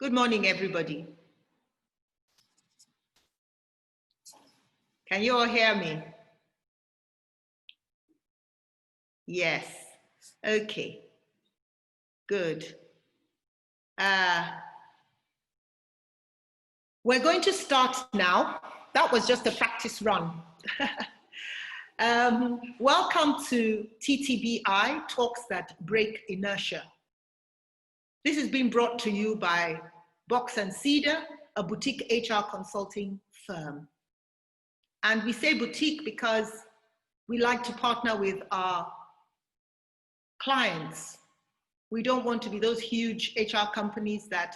Good morning, everybody. Can you all hear me? Yes. Okay. Good. We're going to start now. That was just a practice run. Welcome to TTBI, Talks That Break Inertia. This is being brought to you by Box and Cedar, a boutique HR consulting firm. And we say boutique because we like to partner with our clients. We don't want to be those huge HR companies that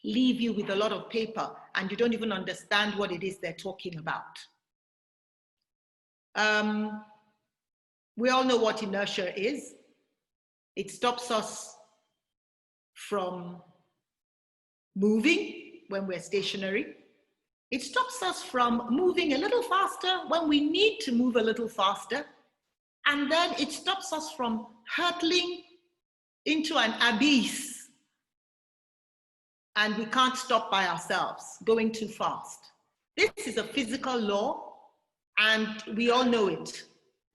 leave you with a lot of paper and you don't even understand what it is they're talking about. We all know what inertia is. It stops us from moving when we're stationary. It stops us from moving a little faster when we need to move a little faster. And then it stops us from hurtling into an abyss. And we can't stop by ourselves, going too fast. This is a physical law, and we all know it.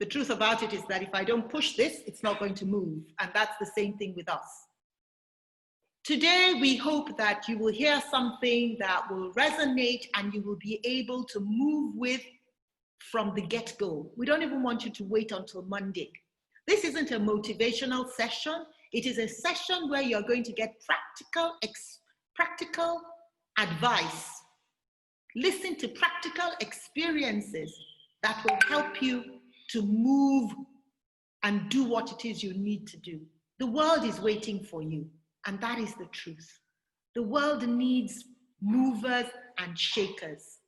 The truth about it is that if I don't push this, it's not going to move. And that's the same thing with us. Today, we hope that you will hear something that will resonate and you will be able to move with from the get-go. We don't even want you to wait until Monday. This isn't a motivational session. It is a session where you're going to get practical advice. Listen to practical experiences that will help you to move and do what it is you need to do. The world is waiting for you. And that is the truth. The world needs movers and shakers.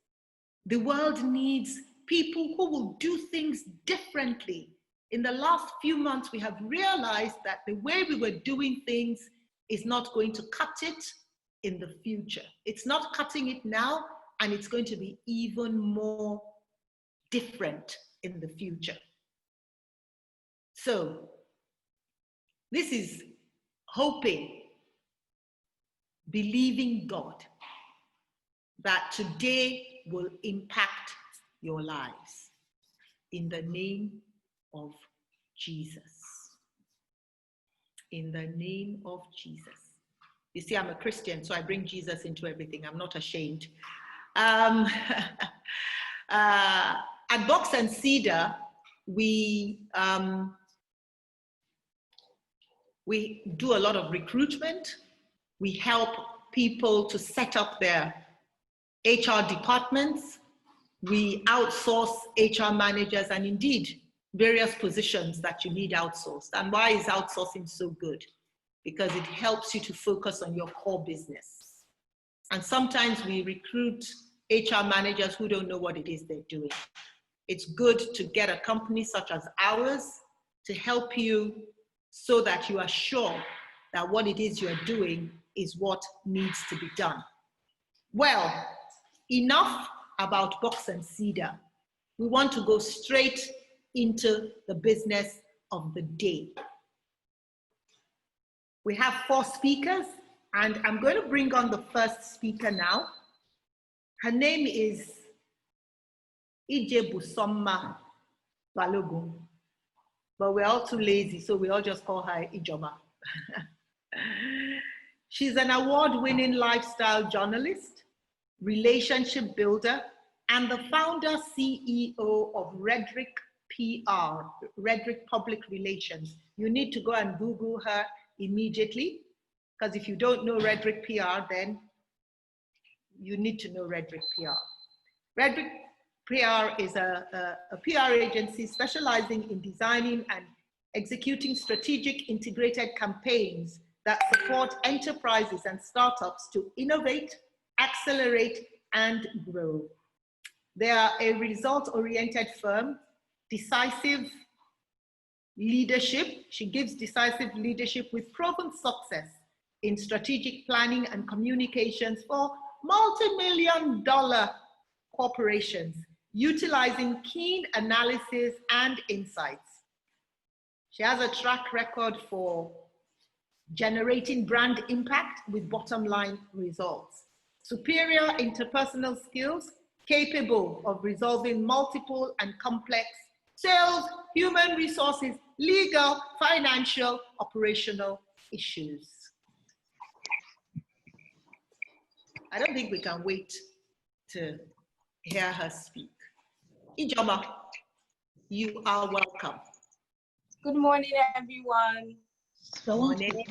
The world needs people who will do things differently. In the last few months, we have realized that the way we were doing things is not going to cut it in the future. It's not cutting it now, and it's going to be even more different in the future. So, this is hoping, believing God that today will impact your lives in the name of Jesus. In the name of Jesus. You see, I'm a Christian, so I bring Jesus into everything. I'm not ashamed. At Box and Cedar, we do a lot of recruitment. We help people to set up their HR departments. We outsource HR managers and indeed various positions that you need outsourced. And why is outsourcing so good? Because it helps you to focus on your core business. And sometimes we recruit HR managers who don't know what it is they're doing. It's good to get a company such as ours to help you so that you are sure that what it is you're doing is what needs to be done. Well, enough about Box and Cedar. We want to go straight into the business of the day. We have 4 speakers, and I'm going to bring on the first speaker now. Her name is Ijeoma Balogun, but we're all too lazy, so we all just call her Ijeoma. She's an award-winning lifestyle journalist, relationship builder, and the founder CEO of Redrick PR, Redrick Public Relations. You need to go and Google her immediately, because if you don't know Redrick PR, then you need to know Redrick PR. Redrick PR is a PR agency specializing in designing and executing strategic integrated campaigns that support enterprises and startups to innovate, accelerate, and grow. They are a result-oriented firm, decisive leadership. She gives decisive leadership with proven success in strategic planning and communications for multi-million-dollar corporations, utilizing keen analysis and insights. She has a track record for generating brand impact with bottom line results, superior interpersonal skills, capable of resolving multiple and complex sales, human resources, legal, financial, operational issues. I don't think we can wait to hear her speak. Ijeoma, you are welcome. Good morning, everyone. Good morning.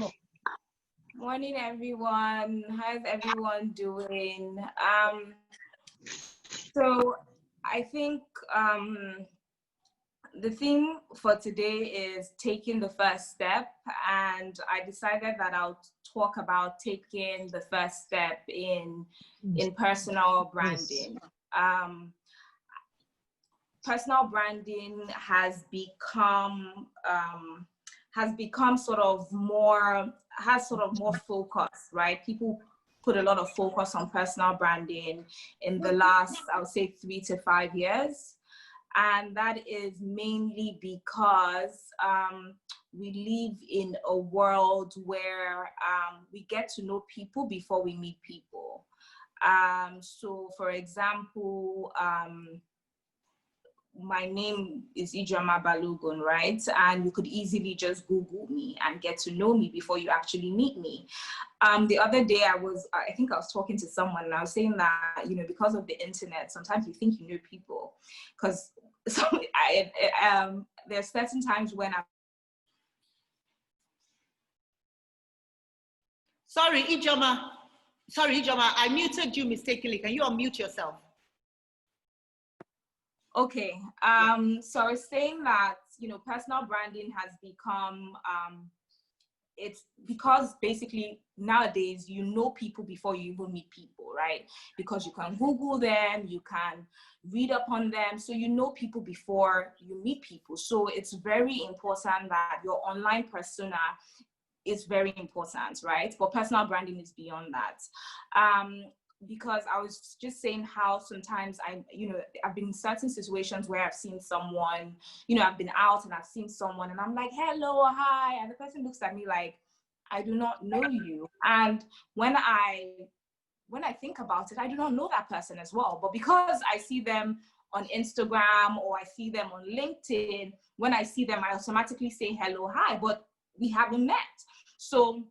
Morning, everyone. How's everyone doing? So I think the theme for today is taking the first step, and I decided that I'll talk about taking the first step in personal branding. Personal branding has become sort of more focus, right? People put a lot of focus on personal branding in the last, I would say, 3 to 5 years. And that is mainly because we live in a world where we get to know people before we meet people. So for example, my name is Ijeoma Balogun, right? And you could easily just Google me and get to know me before you actually meet me. The other day I think I was talking to someone and I was saying that, you know, because of the internet, sometimes you think you know people, because there's certain times when Sorry, Ijeoma, I muted you mistakenly. Can you unmute yourself? Okay, so I was saying that, you know, personal branding has become, it's because basically nowadays you know people before you even meet people, right? Because you can Google them, you can read up on them, so you know people before you meet people. So it's very important that your online persona is very important, right? But personal branding is beyond that. Because I was just saying how sometimes I've been in certain situations where I've seen someone, you know, I've been out and I've seen someone and I'm like, hello, hi. And the person looks at me like, I do not know you. And when I think about it, I do not know that person as well. But because I see them on Instagram or I see them on LinkedIn, when I see them, I automatically say hello, hi, but we haven't met. So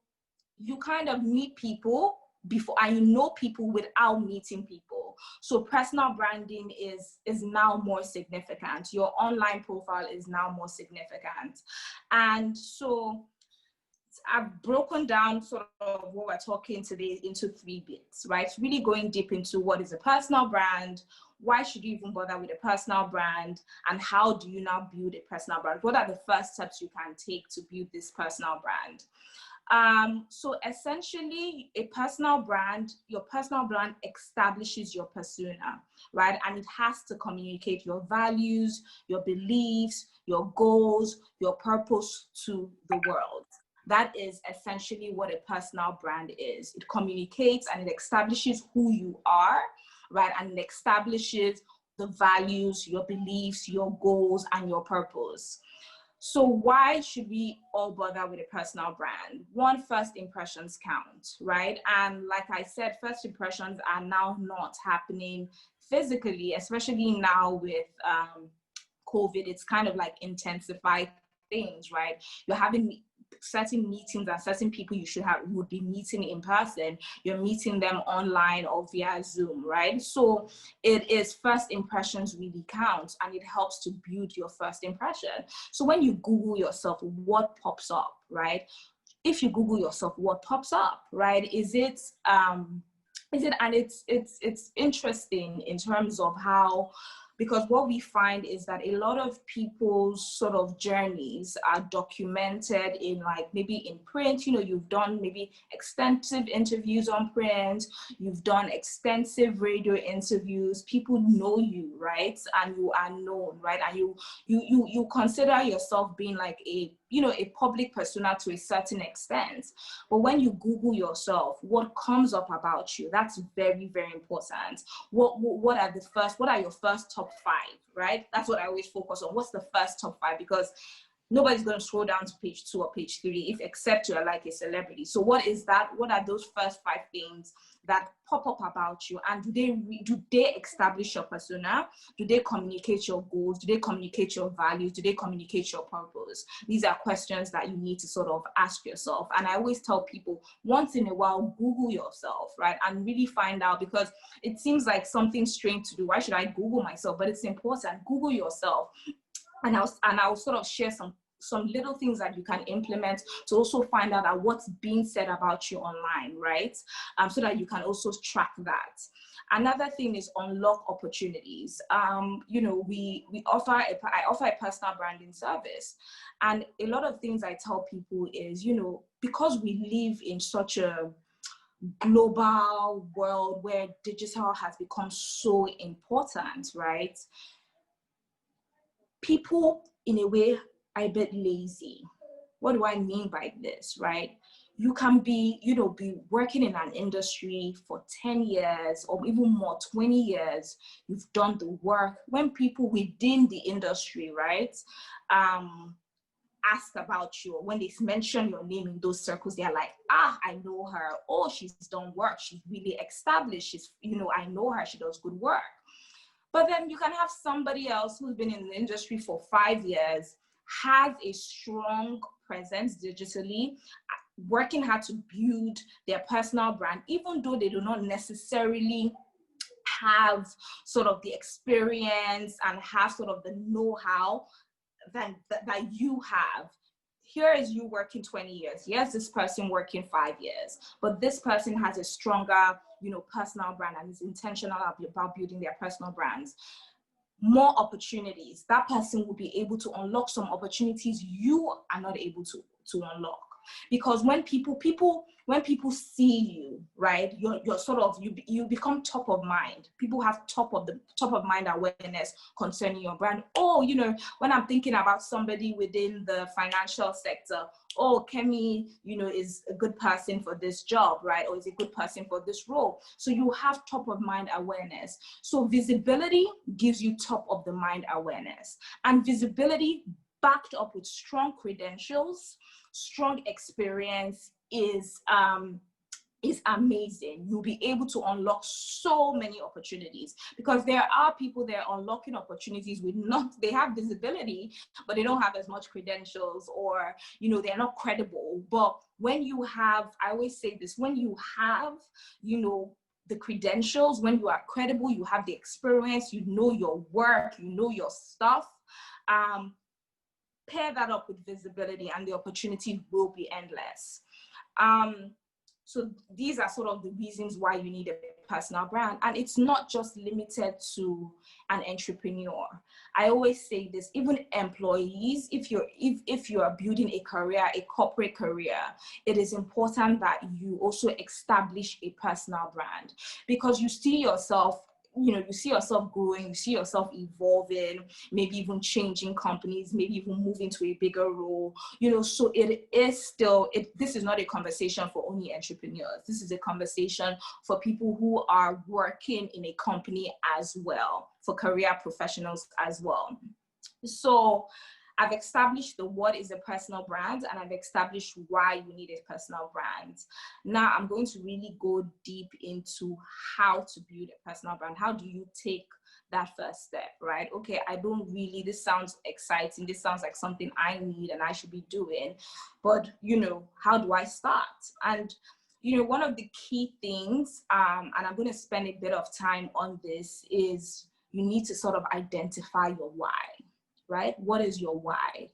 you kind of meet people before, and you know people without meeting people. So personal branding is now more significant. Your online profile is now more significant. And so I've broken down sort of what we're talking today into 3 bits, right? Really going deep into what is a personal brand, why should you even bother with a personal brand, and how do you now build a personal brand? What are the first steps you can take to build this personal brand? So essentially, your personal brand establishes your persona, right? And it has to communicate your values, your beliefs, your goals, your purpose to the world. That is essentially what a personal brand is. It communicates and it establishes who you are, right? And it establishes the values, your beliefs, your goals, and your purpose. So why should we all bother with a personal brand? One, first impressions count, right? And like I said, first impressions are now not happening physically, especially now with COVID. It's kind of like intensified things, right? You're having certain meetings and certain people you would be meeting in person, you're meeting them online or via Zoom, right? So it is first impressions really count, and it helps to build your first impression. So when you Google yourself, what pops up, right? If you Google yourself, what pops up, right? It's interesting in terms of how, because what we find is that a lot of people's sort of journeys are documented in, like, maybe in print. You know, you've done maybe extensive interviews on print, you've done extensive radio interviews, people know you, right? And you are known, right? And you consider yourself being like a public persona to a certain extent. But when you Google yourself, what comes up about you, that's very, very important. What are your first top 5, right? That's what I always focus on. What's the first top 5? Because nobody's going to scroll down to page 2 or page 3 if except you're like a celebrity. So what is that? What are those first 5 things that pop up about you? And do they establish your persona? Do they communicate your goals? Do they communicate your values? Do they communicate your purpose? These are questions that you need to sort of ask yourself. And I always tell people, once in a while, Google yourself, right? And really find out, because it seems like something strange to do. Why should I Google myself? But it's important. Google yourself. And I'll sort of share some little things that you can implement to also find out that what's being said about you online, right? So that you can also track that. Another thing is unlock opportunities. You know, I offer a personal branding service, and a lot of things I tell people is, you know, because we live in such a global world where digital has become so important, right? People, in a way, are a bit lazy. What do I mean by this, right? You can be, you know, be working in an industry for 10 years or even more, 20 years. You've done the work. When people within the industry, right, ask about you, when they mention your name in those circles, they're like, I know her. Oh, she's done work. She's really established. She's, you know, I know her. She does good work. But then you can have somebody else who's been in the industry for 5 years, has a strong presence digitally, working hard to build their personal brand, even though they do not necessarily have sort of the experience and have sort of the know-how that you have. Here is you working 20 years. Yes, this person working 5 years, but this person has a stronger, you know, personal brand and is intentional about building their personal brands. More opportunities. That person will be able to unlock some opportunities you are not able to unlock. Because when people see you, right, you're sort of, you become top of mind. People have top of mind awareness concerning your brand. Oh, you know, when I'm thinking about somebody within the financial sector, oh, Kemi, you know, is a good person for this job, right? Or is a good person for this role. So you have top of mind awareness. So visibility gives you top of the mind awareness, and visibility backed up with strong credentials, strong experience is amazing. You'll be able to unlock so many opportunities, because there are people there unlocking opportunities with they have visibility, but they don't have as much credentials, or, you know, they're not credible. But when you have, I always say this, when you have, you know, the credentials, when you are credible, you have the experience, you know your work, you know your stuff, pair that up with visibility and the opportunity will be endless. So these are sort of the reasons why you need a personal brand. And it's not just limited to an entrepreneur. I always say this, even employees, if you are building a career, a corporate career, it is important that you also establish a personal brand, because you see yourself, you know, you see yourself growing, you see yourself evolving, maybe even changing companies, maybe even moving to a bigger role, you know. So it is still, this is not a conversation for only entrepreneurs. This is a conversation for people who are working in a company as well, for career professionals as well. So I've established what is a personal brand, and I've established why you need a personal brand. Now I'm going to really go deep into how to build a personal brand. How do you take that first step, right? Okay, this sounds exciting. This sounds like something I need and I should be doing, but, you know, how do I start? And, you know, one of the key things, and I'm going to spend a bit of time on this, is you need to sort of identify your why. Right? What is your why?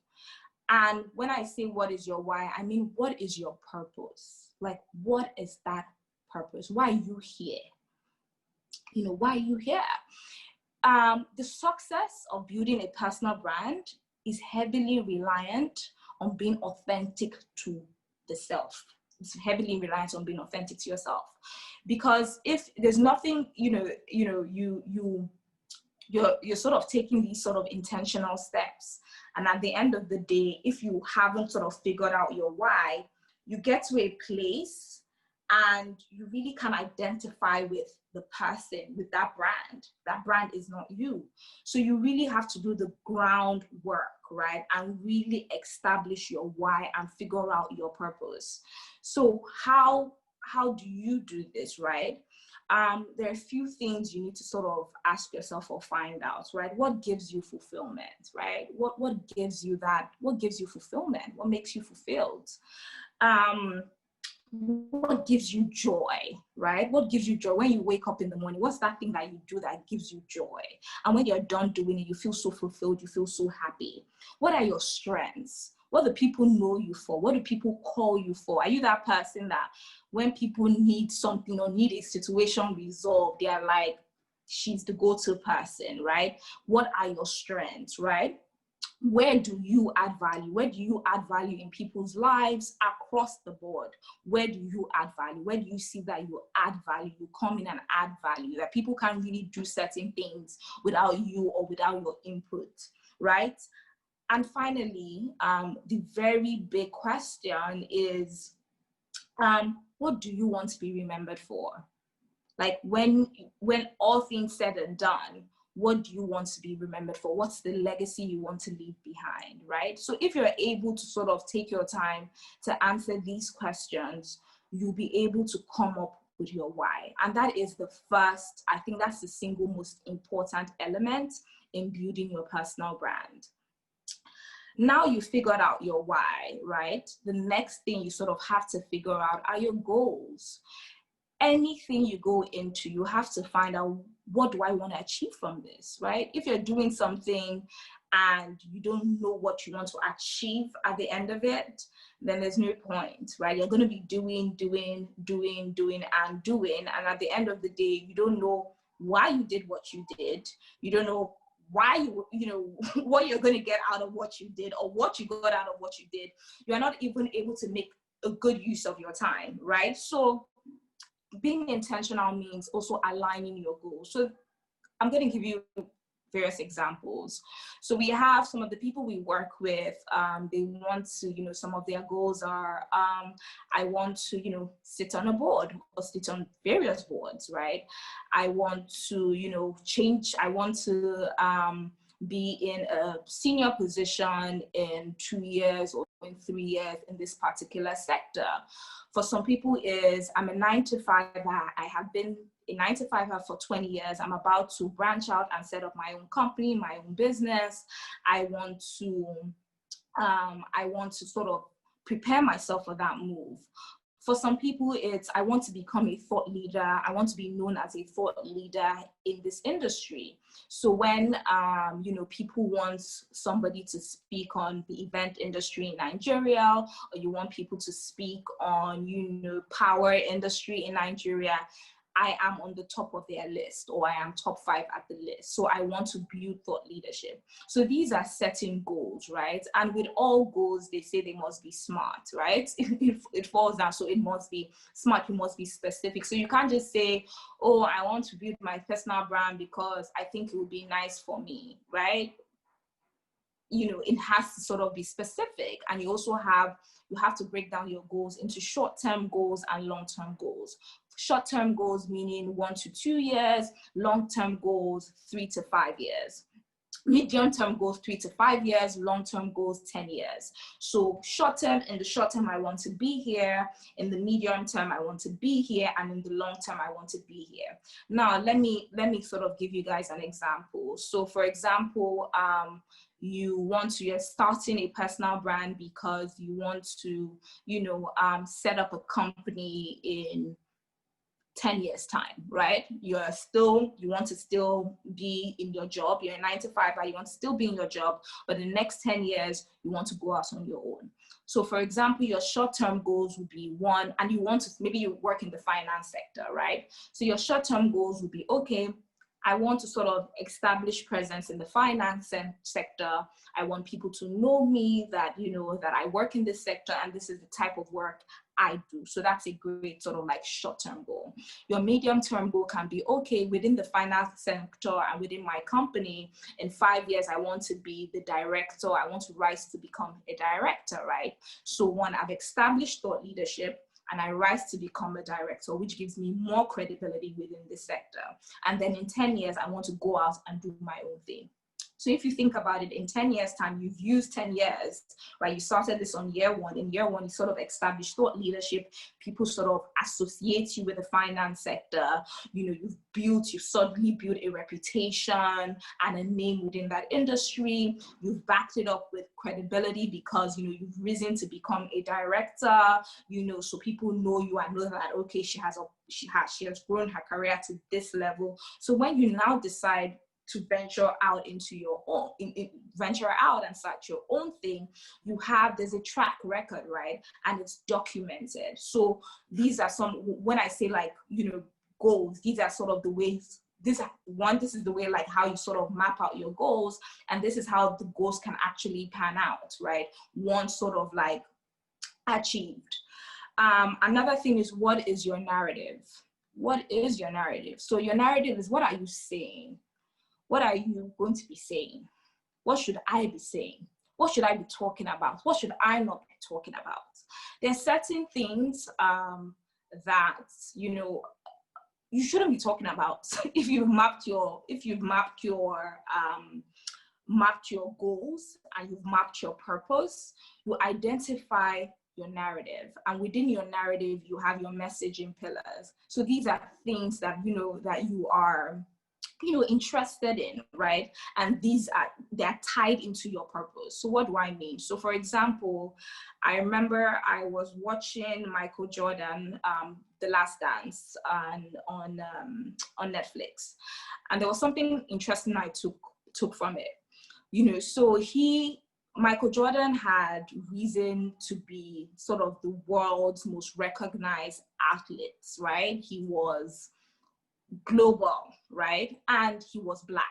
And when I say what is your why, I mean, what is your purpose? Like, what is that purpose? Why are you here? You know, why are you here? The success of building a personal brand is heavily reliant on being authentic to the self. It's heavily reliant on being authentic to yourself. Because if there's nothing, you're sort of taking these sort of intentional steps. And at the end of the day, if you haven't sort of figured out your why, you get to a place and you really can identify with the person, with that brand. That brand is not you. So you really have to do the groundwork, right? And really establish your why and figure out your purpose. So how do you do this, right? There are a few things you need to sort of ask yourself or find out, right? What gives you fulfillment, right? What gives you that? What gives you fulfillment? What makes you fulfilled? What gives you joy, right? What gives you joy when you wake up in the morning? What's that thing that you do that gives you joy? And when you're done doing it, you feel so fulfilled, you feel so happy. What are your strengths? What do people know you for? What do people call you for? Are you that person that when people need something or need a situation resolved, they are like, she's the go-to person, right? What are your strengths, right? Where do you add value? Where do you add value in people's lives across the board? Where do you add value? Where do you see that you add value? You come in and add value, that people can't really do certain things without you or without your input, right? And finally, the very big question is, what do you want to be remembered for? Like when all things said and done, what do you want to be remembered for? What's the legacy you want to leave behind, right? So if you're able to sort of take your time to answer these questions, you'll be able to come up with your why. And that is the first, I think that's the single most important element in building your personal brand. Now you figured out your why, right? The next thing you sort of have to figure out are your goals. Anything you go into, you have to find out, what do I want to achieve from this, right? If you're doing something and you don't know what you want to achieve at the end of it, then there's no point, right? You're going to be doing. And at the end of the day, you don't know why you did what you did. You don't know why you know, what you're going to get out of what you did or what you got out of what you did. You're not even able to make a good use of your time, right? So being intentional means also aligning your goals. So I'm going to give you various examples. So we have some of the people we work with, they want to, you know, some of their goals are, I want to, you know, sit on a board or sit on various boards, right? I want to, you know, change, I want to be in a senior position in 2 years or in 3 years in this particular sector. For some people is, I'm a 9-to-5, I have been a 9-to-5 for 20 years. I'm about to branch out and set up my own company, my own business. I want to sort of prepare myself for that move. For some people, it's, I want to become a thought leader. I want to be known as a thought leader in this industry. So when, you know, people want somebody to speak on the event industry in Nigeria, or you want people to speak on, you know, power industry in Nigeria, I am on the top of their list, or I am top 5 at the list. So I want to build thought leadership. So these are setting goals, right? And with all goals, they say they must be smart, right? It falls down, so it must be smart, you must be specific. So you can't just say, oh, I want to build my personal brand because I think it would be nice for me, right? You know, it has to sort of be specific. And you also have to break down your goals into short-term goals and long-term goals. Short-term goals meaning 1 to 2 years, long-term goals 3 to 5 years. Medium-term goals 3 to 5 years, long-term goals 10 years. So short-term, in the short term, I want to be here. In the medium term, I want to be here. And in the long term, I want to be here. Now, let me sort of give you guys an example. So for example, you're starting a personal brand because you want to, you know, set up a company in 10 years time, right? You want to still be in your job. You're a 9-to-5, but you want to still be in your job. But in the next 10 years, you want to go out on your own. So for example, your short-term goals would be one, and you want to, maybe you work in the finance sector, right? So your short-term goals would be, okay, I want to sort of establish presence in the finance sector. I want people to know me, that, you know, that I work in this sector and this is the type of work I do. So that's a great sort of like short-term goal. Your medium-term goal can be, okay, within the finance sector and within my company, in 5 years, I want to be the director. I want to rise to become a director, right? So one, I've established thought leadership. and I rise to become a director, which gives me more credibility within this sector. And then in 10 years, I want to go out and do my own thing. So if you think about it, in 10 years time, you've used 10 years, right? You started this on year one. In year one, you sort of established thought leadership. People sort of associate you with the finance sector. You know, you've suddenly built a reputation and a name within that industry. You've backed it up with credibility because, you know, you've risen to become a director, you know, so people know you and know that, okay, she has grown her career to this level. So when you now decide to venture out into your own, venture out and start your own thing, there's a track record, right? And it's documented. So these are some, when I say like, you know, goals, these are sort of the ways, this is the way like how you sort of map out your goals. And this is how the goals can actually pan out, right? Once sort of like achieved. Another thing is, what is your narrative? What is your narrative? So your narrative is, what are you saying? What are you going to be saying? What should I be saying? What should I be talking about? What should I not be talking about? There are certain things that, you know, you shouldn't be talking about. If you've mapped your goals and you've mapped your purpose, you identify your narrative, and within your narrative, you have your messaging pillars. So these are things that, you know, that you are, you know, interested in, right? And they're tied into your purpose. So what do I mean? So for example, I remember I was watching Michael Jordan, The Last Dance on Netflix. And there was something interesting I took from it. You know, so Michael Jordan had reason to be sort of the world's most recognized athletes, right? He was global, right? And he was Black.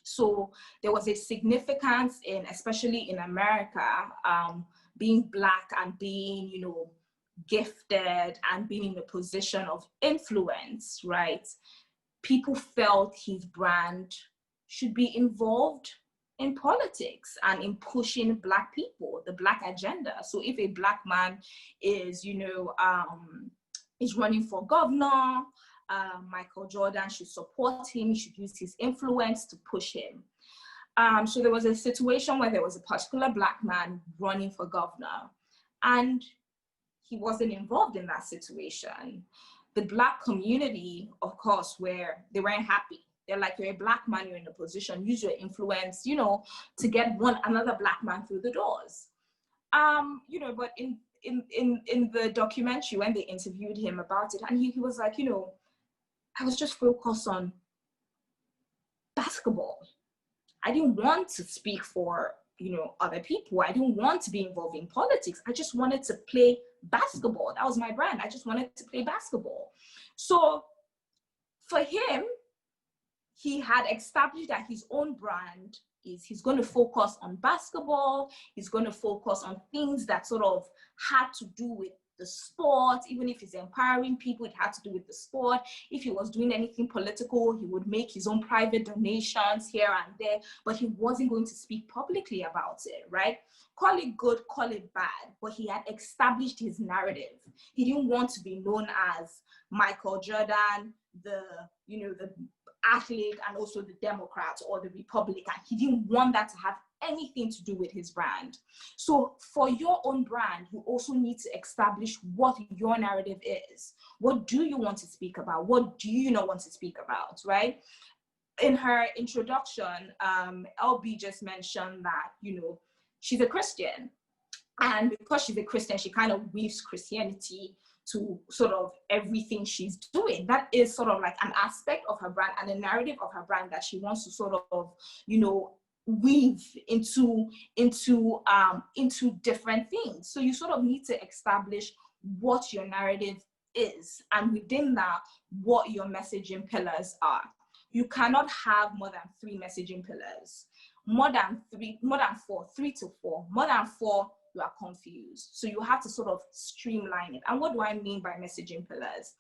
So there was a significance in, especially in America, being Black and being, you know, gifted and being in a position of influence, right? People felt his brand should be involved in politics and in pushing Black people, the Black agenda. So if a Black man is, you know, is running for governor, Michael Jordan should support him, he should use his influence to push him. So there was a situation where there was a particular Black man running for governor, and he wasn't involved in that situation. The Black community, of course, they weren't happy. They're like, you're a Black man, you're in a position, use your influence, you know, to get another Black man through the doors. You know, but in the documentary, when they interviewed him about it, and he was like, you know, I was just focused on basketball. I didn't want to speak for, you know, other people. I didn't want to be involved in politics. I just wanted to play basketball. That was my brand. I just wanted to play basketball. So for him, he had established that his own brand is he's going to focus on basketball. He's going to focus on things that sort of had to do with the sport. Even if he's empowering people, it had to do with the sport. If he was doing anything political, he would make his own private donations here and there, but he wasn't going to speak publicly about it, right? Call it good, call it bad, but he had established his narrative. He didn't want to be known as Michael Jordan, the athlete, and also the Democrat or the Republican. He didn't want that to have anything to do with his brand. So for your own brand, you also need to establish what your narrative is. What do you want to speak about? What do you not want to speak about, right? In her introduction, LB just mentioned that, you know, she's a Christian. And because she's a Christian, she kind of weaves Christianity to sort of everything she's doing. That is sort of like an aspect of her brand and a narrative of her brand that she wants to sort of, you know, weave into different things. So you sort of need to establish what your narrative is, and within that, what your messaging pillars are. You cannot have more than 3 messaging pillars. More than 4, 3 to 4. More than 4, you are confused. So you have to sort of streamline it. And what do I mean by messaging pillars?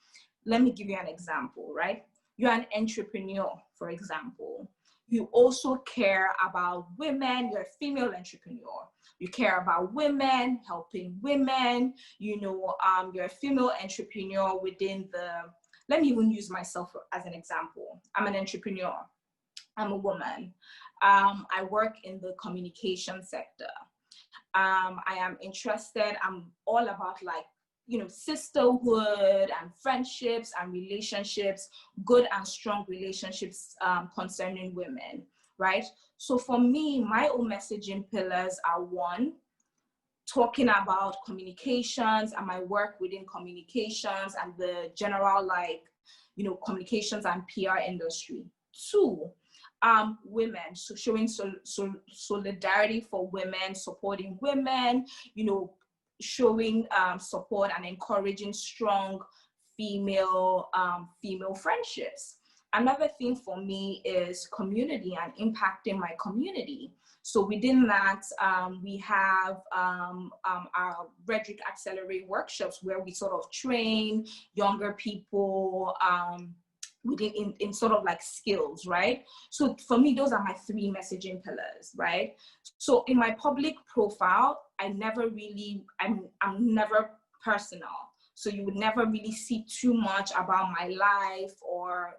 Let me give you an example, right? You're an entrepreneur, for example. You also care about women, you're a female entrepreneur. you care about women, helping women, you know, you're a female entrepreneur within the, let me even use myself as an example. I'm an entrepreneur. I'm a woman. I work in the communication sector. I am interested, I'm all about like, you know, sisterhood and friendships and relationships, good and strong relationships concerning women, right? So for me, my own messaging pillars are: one, talking about communications and my work within communications and the general, like, you know, communications and PR industry. Two, women, so showing solidarity for women, supporting women, you know, showing support and encouraging strong female friendships. Another thing for me is community and impacting my community. So within that, we have our Rhetoric Accelerate workshops where we sort of train younger people within in sort of like skills, right? So for me, those are my three messaging pillars, right? So in my public profile, I'm never personal. So you would never really see too much about my life or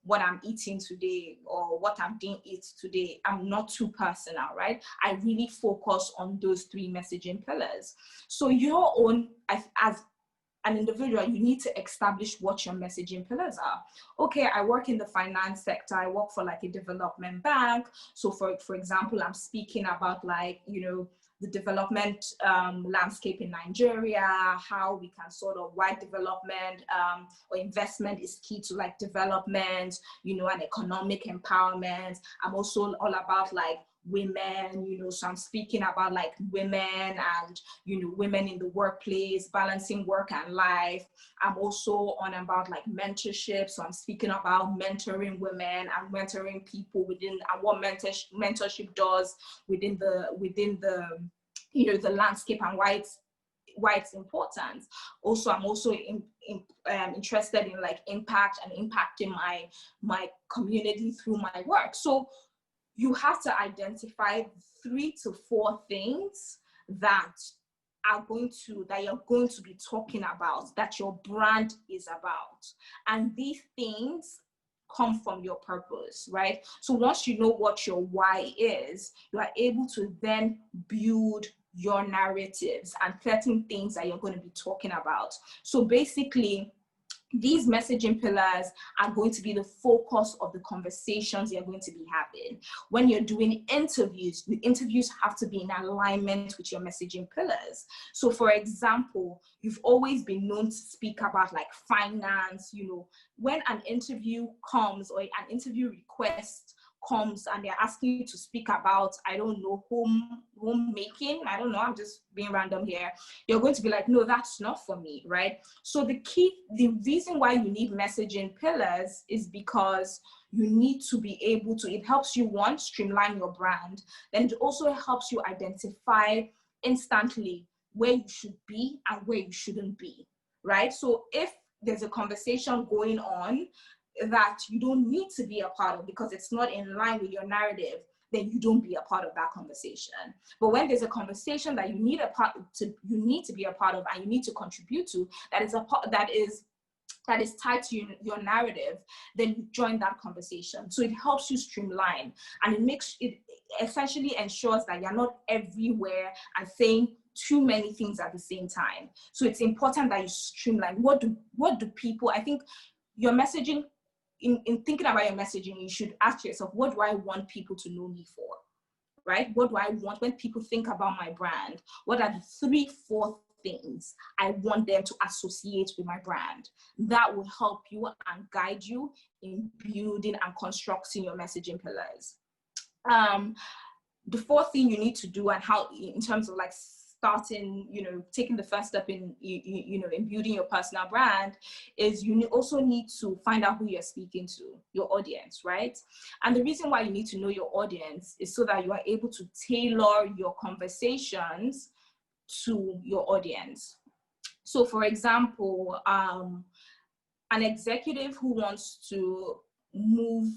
what I'm eating today or what I'm doing today. I'm not too personal, right? I really focus on those three messaging pillars. So your own, as an individual, you need to establish what your messaging pillars are. Okay, I work in the finance sector. I work for like a development bank. So for example, I'm speaking about like, you know, the development landscape in Nigeria, how we can sort of, why development or investment is key to like development, you know, and economic empowerment. I'm also all about like women, you know, so I'm speaking about like women and, you know, women in the workplace, balancing work and life. I'm also on about like mentorship. So I'm speaking about mentoring women and mentoring people within, and what mentorship does within the you know, the landscape and why it's important. Also, I'm also interested in like impact and impacting my community through my work. So you have to identify 3 to 4 things that you're going to be talking about, that your brand is about. And these things come from your purpose, right? So once you know what your why is, you are able to then build your narratives and certain things that you're going to be talking about. So basically, these messaging pillars are going to be the focus of the conversations you're going to be having. When you're doing interviews, the interviews have to be in alignment with your messaging pillars. So for example, you've always been known to speak about like finance, you know, when an interview comes or an interview request comes and they're asking you to speak about, I don't know, homemaking, I don't know, I'm just being random here, you're going to be like, no, that's not for me, right? So the reason why you need messaging pillars is because you need to be able to, it helps you, one, streamline your brand, then it also helps you identify instantly where you should be and where you shouldn't be, right? So if there's a conversation going on that you don't need to be a part of because it's not in line with your narrative, then you don't be a part of that conversation. But when there's a conversation that you need to be a part of and you need to contribute to, that is tied to your narrative, then you join that conversation. So it helps you streamline, and it essentially ensures that you're not everywhere and saying too many things at the same time. So it's important that you streamline. What do people, I think your messaging, in thinking about your messaging, you should ask yourself, what do I want people to know me for, right? What do I want when people think about my brand? What are the 3-4 things I want them to associate with my brand? That will help you and guide you in building and constructing your messaging pillars. The 4th thing you need to do, and how, in terms of like starting, you know, taking the first step in, you know, in building your personal brand, is you also need to find out who you're speaking to, your audience, right? And the reason why you need to know your audience is so that you are able to tailor your conversations to your audience. So for example, an executive who wants to move,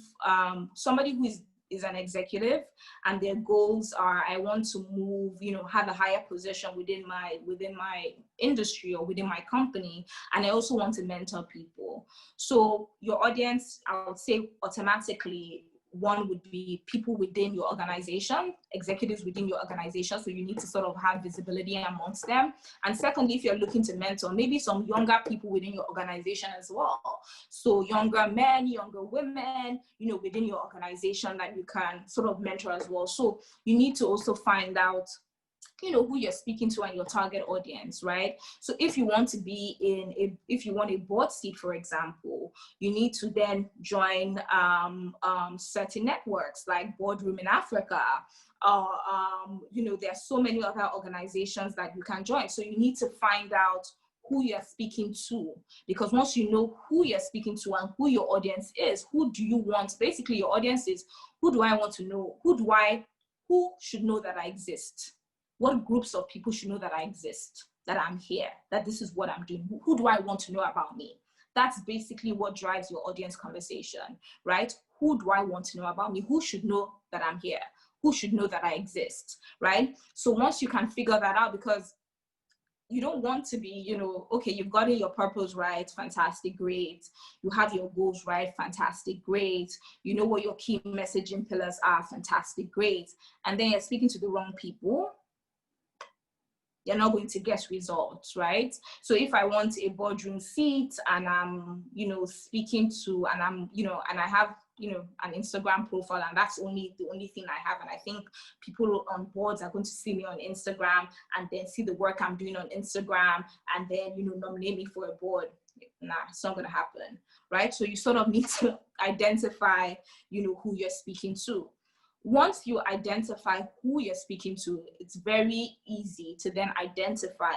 somebody who is is an executive and their goals are, I want to move, have a higher position within my industry or within my company, and I also want to mentor people. So your audience, I would say automatically, one would be people within your organization, executives within your organization. So you need to sort of have visibility amongst them. And secondly, if you're looking to mentor, maybe some younger people within your organization as well. So younger men, younger women, within your organization that you can sort of mentor as well. So you need to also find out who you're speaking to and your target audience, right? So if you want to be if you want a board seat, for example, you need to then join certain networks like Boardroom in Africa. There are so many other organizations that you can join. So you need to find out who you're speaking to, because once you know who you're speaking to and who your audience is, who do you want? Basically, your audience is, who do I want to know? Who should know that I exist? What groups of people should know that I exist, that I'm here, that this is what I'm doing? Who do I want to know about me? That's basically what drives your audience conversation, right? Who do I want to know about me? Who should know that I'm here? Who should know that I exist, right? So once you can figure that out, because you don't want to be, okay, you've gotten your purpose right, fantastic, great. You have your goals right, fantastic, great. You know what your key messaging pillars are, fantastic, great. And then you're speaking to the wrong people, you're not going to get results, right? So if I want a boardroom seat and I'm, speaking to, and I'm, and I have, an Instagram profile, and that's the only thing I have. And I think people on boards are going to see me on Instagram and then see the work I'm doing on Instagram and then, nominate me for a board. Nah, it's not going to happen, right? So you sort of need to identify, who you're speaking to. Once you identify who you're speaking to, it's very easy to then identify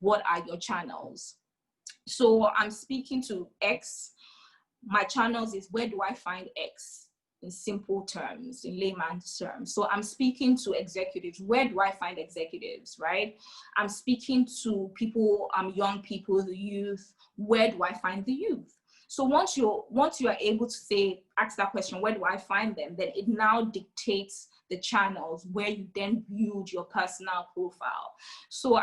what are your channels. So I'm speaking to X. My channels is, where do I find X? In simple terms, in layman's terms. So I'm speaking to executives. Where do I find executives, right? I'm speaking to people, young people, the youth. Where do I find the youth? So once you are able to ask that question, where do I find them? Then it now dictates the channels where you then build your personal profile. So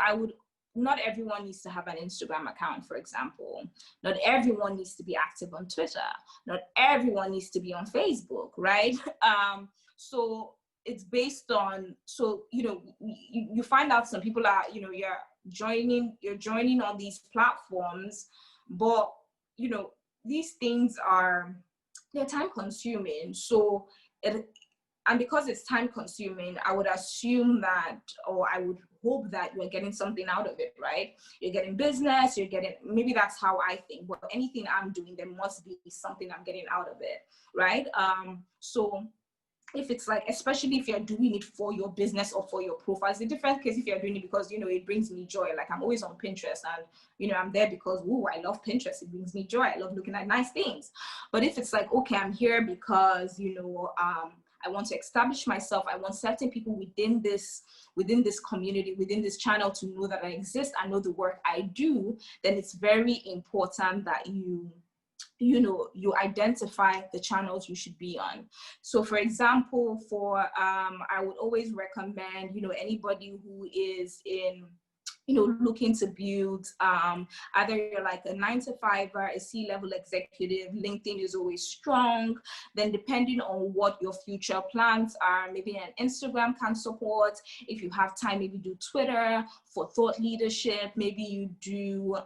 not everyone needs to have an Instagram account, for example. Not everyone needs to be active on Twitter. Not everyone needs to be on Facebook, right? So it's based on, you find out some people are, you're joining on these platforms, but, these things they're time consuming. So and because it's time consuming, I would assume that, or I would hope that you're getting something out of it, right? You're getting business, maybe that's how I think, but anything I'm doing, there must be something I'm getting out of it, right? So if it's like, especially if you're doing it for your business or for your profile, it's a different case if you're doing it because, it brings me joy. Like I'm always on Pinterest and, I'm there because, I love Pinterest. It brings me joy. I love looking at nice things. But if it's like, okay, I'm here because, I want to establish myself. I want certain people within this community, within this channel to know that I exist and know the work I do, then it's very important that you identify the channels you should be on. So for example, I would always recommend, anybody who is in, looking to build, either you're like a 9-to-5er, a C-level executive, LinkedIn is always strong. Then depending on what your future plans are, maybe an Instagram can support. If you have time, maybe do Twitter. For thought leadership, maybe you do,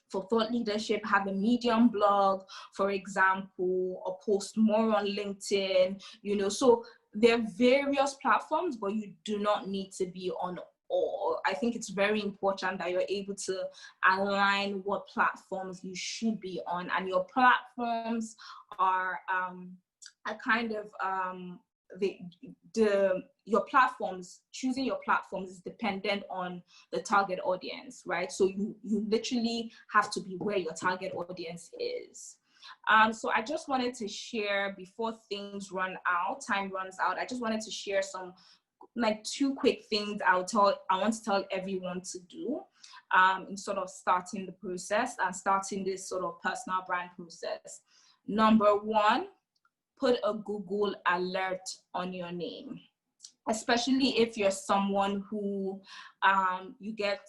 for thought leadership, have a Medium blog, for example, or post more on LinkedIn, so there are various platforms, but you do not need to be on all. I think it's very important that you're able to align what platforms you should be on, and your platforms are a kind of your platforms, choosing your platforms is dependent on the target audience, right? So you literally have to be where your target audience is. So I just wanted to share, before time runs out, I just wanted to share some, like, 2 quick things I want to tell everyone to do in sort of starting the process and starting this sort of personal brand process. Number 1, put a Google alert on your name, especially if you're someone who you get,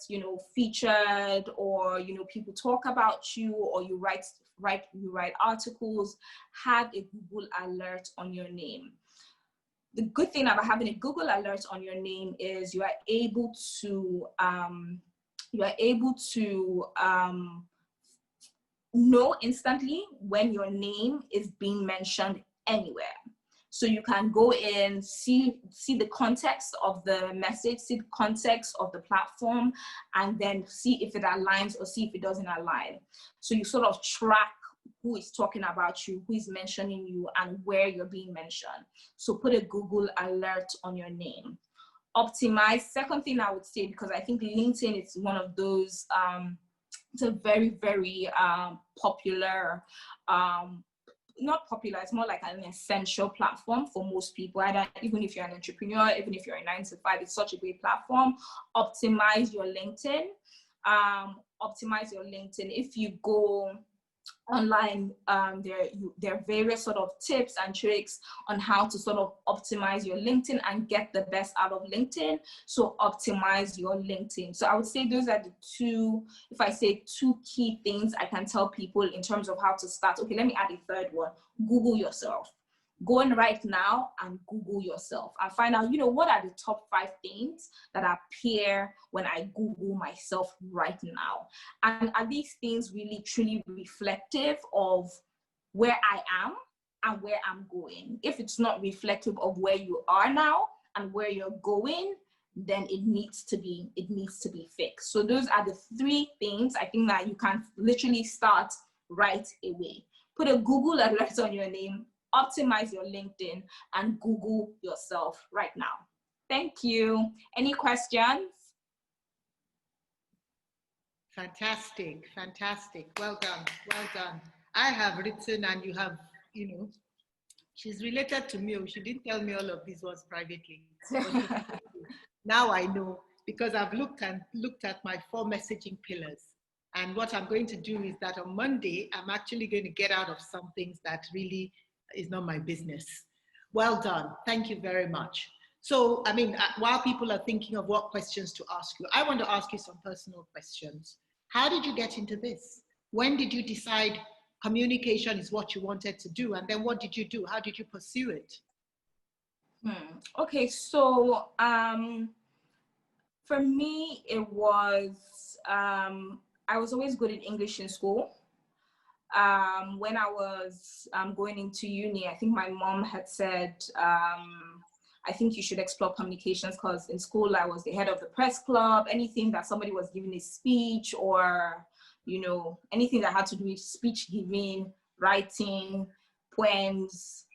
featured, or, people talk about you, or you write articles. Have a Google alert on your name. The good thing about having a Google alert on your name is you are able to know instantly when your name is being mentioned anywhere. So you can go in, see the context of the message, see the context of the platform, and then see if it aligns or see if it doesn't align. So you sort of track who is talking about you, who is mentioning you, and where you're being mentioned. So put a Google alert on your name. Optimize. Second thing I would say, because I think LinkedIn is one of those, it's a very, very popular, not popular, it's more like an essential platform for most people. Even if you're an entrepreneur, even if you're a 9 to 5, it's such a great platform. Optimize your LinkedIn. If you go online, there are various sort of tips and tricks on how to sort of optimize your LinkedIn and get the best out of LinkedIn. So optimize your LinkedIn. So I would say those are the two, if I say two key things I can tell people in terms of how to start. Okay, let me add a third one. Google yourself. Go in right now and Google yourself and find out, what are the top 5 things that appear when I Google myself right now? And are these things really truly reflective of where I am and where I'm going? If it's not reflective of where you are now and where you're going, then it needs to be fixed. So those are the 3 things I think that you can literally start right away. Put a Google alert on your name, optimize your LinkedIn, and Google yourself right now. Thank you. Any questions? Fantastic, fantastic. Well done, well done. I have written, and you have, she's related to me. She didn't tell me all of these ones privately. Now I know, because I've looked at my 4 messaging pillars. And what I'm going to do is that on Monday, I'm actually going to get out of some things that really is not my business. Well done. Thank you very much. So, while people are thinking of what questions to ask you, I want to ask you some personal questions. How did you get into this? When did you decide communication is what you wanted to do? And then what did you do? How did you pursue it? Okay, so for me, it was, I was always good in English in school. When I was going into uni, I think my mom had said, I think you should explore communications, because in school I was the head of the press club. Anything that somebody was giving a speech, or, anything that had to do with speech giving, writing, poems,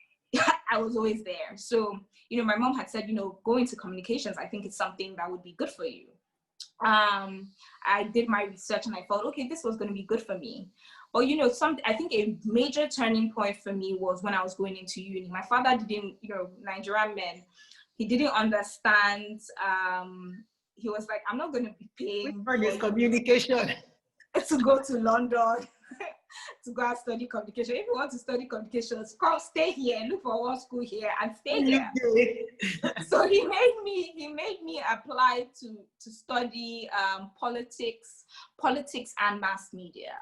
I was always there. So, my mom had said, go into communications. I think it's something that would be good for you. I did my research and I thought, okay, this was going to be good for me. But I think a major turning point for me was when I was going into uni. My father didn't, Nigerian men, he didn't understand. He was like, I'm not going to be paying for this communication to go to London to go and study communication. If you want to study communications, come stay here, look for one school here and stay here. So he made me apply to study politics and mass media.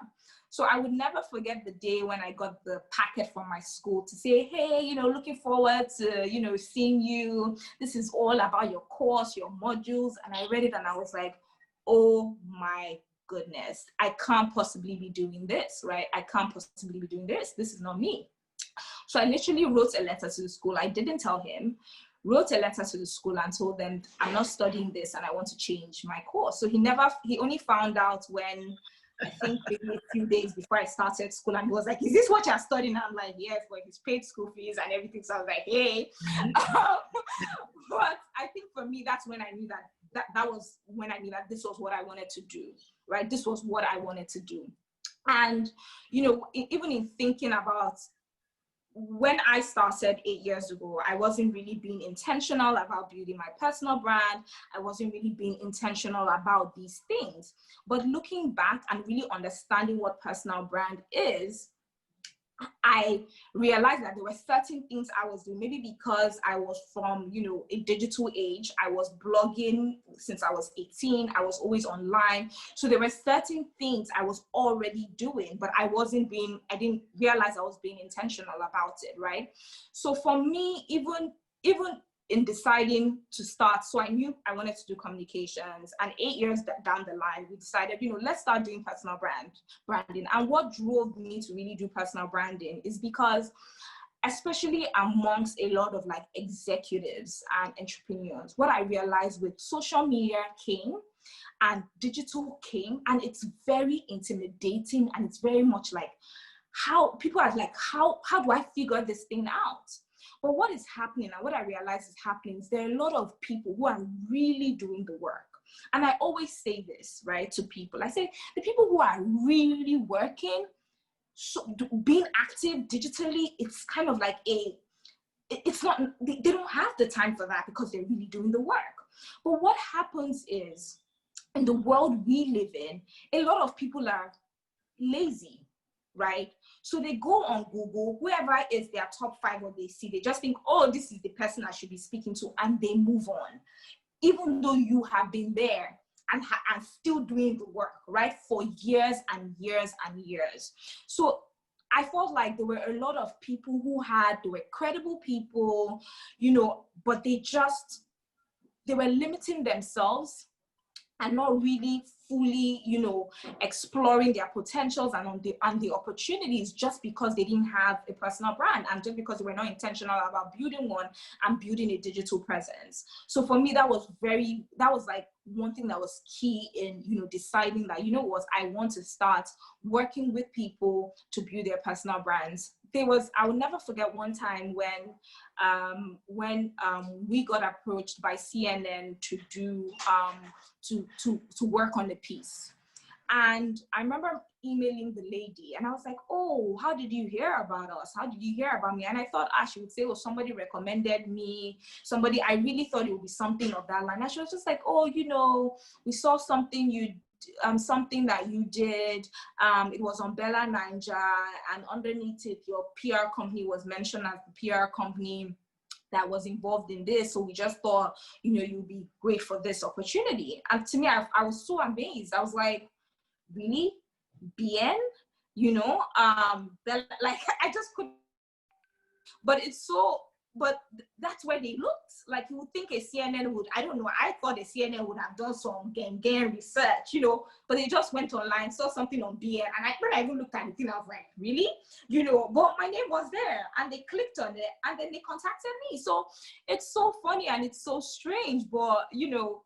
So I would never forget the day when I got the packet from my school to say, hey, looking forward to, seeing you. This is all about your course, your modules. And I read it and I was like, oh my goodness, I can't possibly be doing this, right? I can't possibly be doing this. This is not me. So I literally wrote a letter to the school. I didn't tell him. Wrote a letter to the school and told them, I'm not studying this and I want to change my course. So he only found out when, I think maybe a few days before I started school, and he was like, is this what you're studying? I'm like, yes, but he's paid school fees and everything. So I was like, hey. But I think for me, that's when I knew that was when I knew that this was what I wanted to do, right? This was what I wanted to do. And, even in thinking about when I started 8 years ago, I wasn't really being intentional about building my personal brand. I wasn't really being intentional about these things. But looking back and really understanding what personal brand is, I realized that there were certain things I was doing, maybe because I was from, you know, a digital age. I was blogging since I was 18. I was always online. So there were certain things I was already doing, but I didn't realize I was being intentional about it, right? So for me, even in deciding to start, so I knew I wanted to do communications, and 8 years down the line, we decided, you know, let's start doing personal branding. And what drove me to really do personal branding is because, especially amongst a lot of like executives and entrepreneurs, what I realized with social media came and digital came, and it's very intimidating, and it's very much like how people are like, how do I figure this thing out? But what is happening, and what I realize is happening, is there are a lot of people who are really doing the work. And I always say this, right, to people. I say the people who are really working, so being active digitally, it's kind of like it's not, they don't have the time for that because they're really doing the work. But what happens is, in the world we live in, a lot of people are lazy, right? So they go on Google, whoever is their top 5 what they see, they just think, oh, this is the person I should be speaking to, and they move on. Even though you have been there and still doing the work, right, for years and years and years. So I felt like there were a lot of people they were credible people, you know, but they were limiting themselves and not really fully, you know, exploring their potentials and the opportunities, just because they didn't have a personal brand, and just because they were not intentional about building one and building a digital presence. So for me, that was like one thing that was key in, you know, deciding that, you know what, I want to start working with people to build their personal brands. I will never forget one time when we got approached by CNN to do to work on the piece. And I remember emailing the lady, and I was like, oh, how did you hear about us? How did you hear about me? And I thought she would say, oh, somebody recommended me. I really thought it would be something of that line. And she was just like, oh, you know, we saw something something that you did. It was on Bella Ninja, and underneath it, your PR company was mentioned as the PR company that was involved in this. So we just thought, you know, you'd be great for this opportunity. And to me, I was so amazed. I was like, really? BN? You know, like I just couldn't. But that's where they looked. Like, you would think a CNN would, I don't know, I thought a CNN would have done some gang research, you know, but they just went online, saw something on BN, and when I even looked at it, I was like, really? You know, but my name was there, and they clicked on it, and then they contacted me. So it's so funny, and it's so strange, but, you know,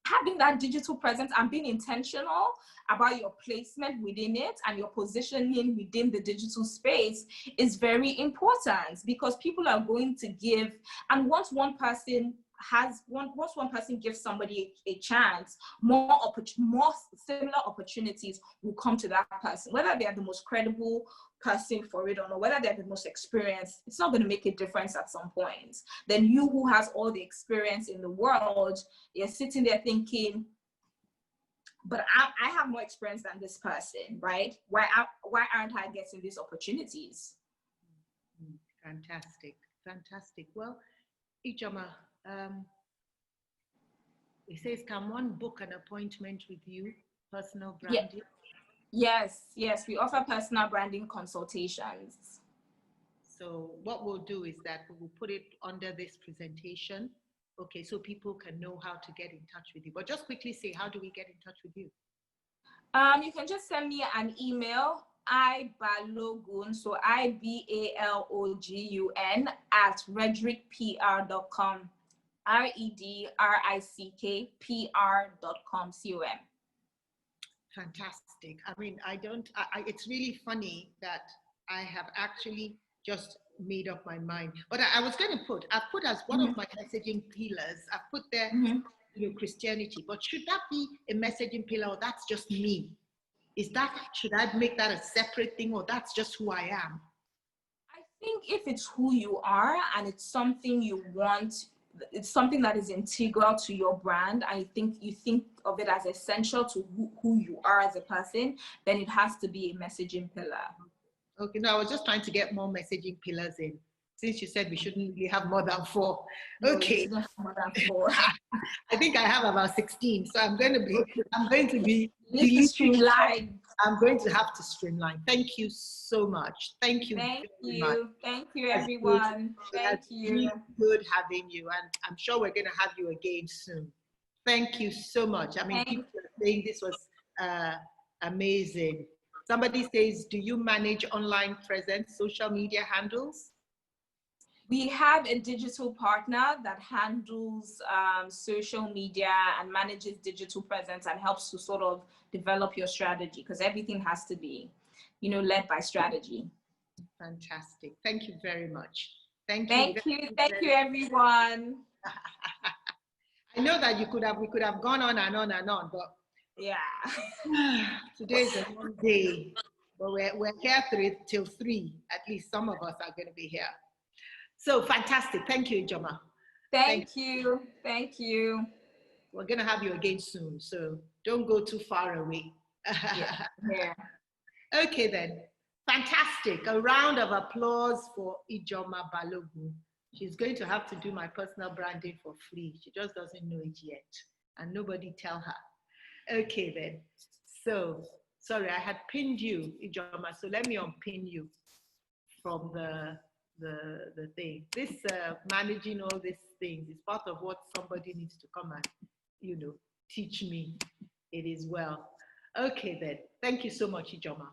having that digital presence and being intentional about your placement within it and your positioning within the digital space is very important, because people are going to give, and once one person gives somebody a chance, more similar opportunities will come to that person, whether they are the most credible person for it or not, whether they're the most experienced. It's not going to make a difference at some point. Then you, who has all the experience in the world, you're sitting there thinking, but I have more experience than this person, right? Why aren't I getting these opportunities? Fantastic. Well, Ijeoma, it says, can one book an appointment with you, personal branding? Yes, we offer personal branding consultations. So what we'll do is that we will put it under this presentation, okay, so people can know how to get in touch with you. But just quickly say, how do we get in touch with you? You can just send me an email, Balogun, so IBALOGUN @redrickpr.com, REDRICKPR.com, COM. Fantastic. I mean, it's really funny that I have actually just made up my mind. But I was going to I've put as one of my messaging pillars, I've put there, you know, Christianity. But should that be a messaging pillar, or that's just me? Should I make that a separate thing, or that's just who I am? I think if it's who you are and it's something you want, it's something that is integral to your brand, and you think of it as essential to who you are as a person, then it has to be a messaging pillar. Okay, no, I was just trying to get more messaging pillars in. Since you said we shouldn't really have more than 4. No, Okay. you don't have more than 4. I think I have about 16. So I'm going to be You need to deleting. streamline. I'm going to have to streamline. Thank you so much. Thank you Thank very much. you. Thank you, That's everyone. good. Thank That's you. really good having you. And I'm sure we're going to have you again soon. Thank you so much. I mean, people are saying this was amazing. Somebody says, do you manage online presence, social media handles? We have a digital partner that handles social media and manages digital presence and helps to sort of develop your strategy, because everything has to be, you know, led by strategy. Fantastic. Thank you very much. Thank you, everyone. I know that we could have gone on and on and on, but yeah. Today is a long day, but we're here till 3. At least some of us are going to be here. So fantastic. Thank you, Ijeoma. Thank you. Thank you. We're going to have you again soon, so don't go too far away. Yeah. Okay then. Fantastic. A round of applause for Ijeoma Balogun. She's going to have to do my personal branding for free. She just doesn't know it yet, and nobody tell her. Okay then. So, sorry, I had pinned you, Ijeoma, so let me unpin you from the thing. This managing all these things is part of what somebody needs to come and, you know, teach me. It is well. Okay then. Thank you so much, Ijeoma.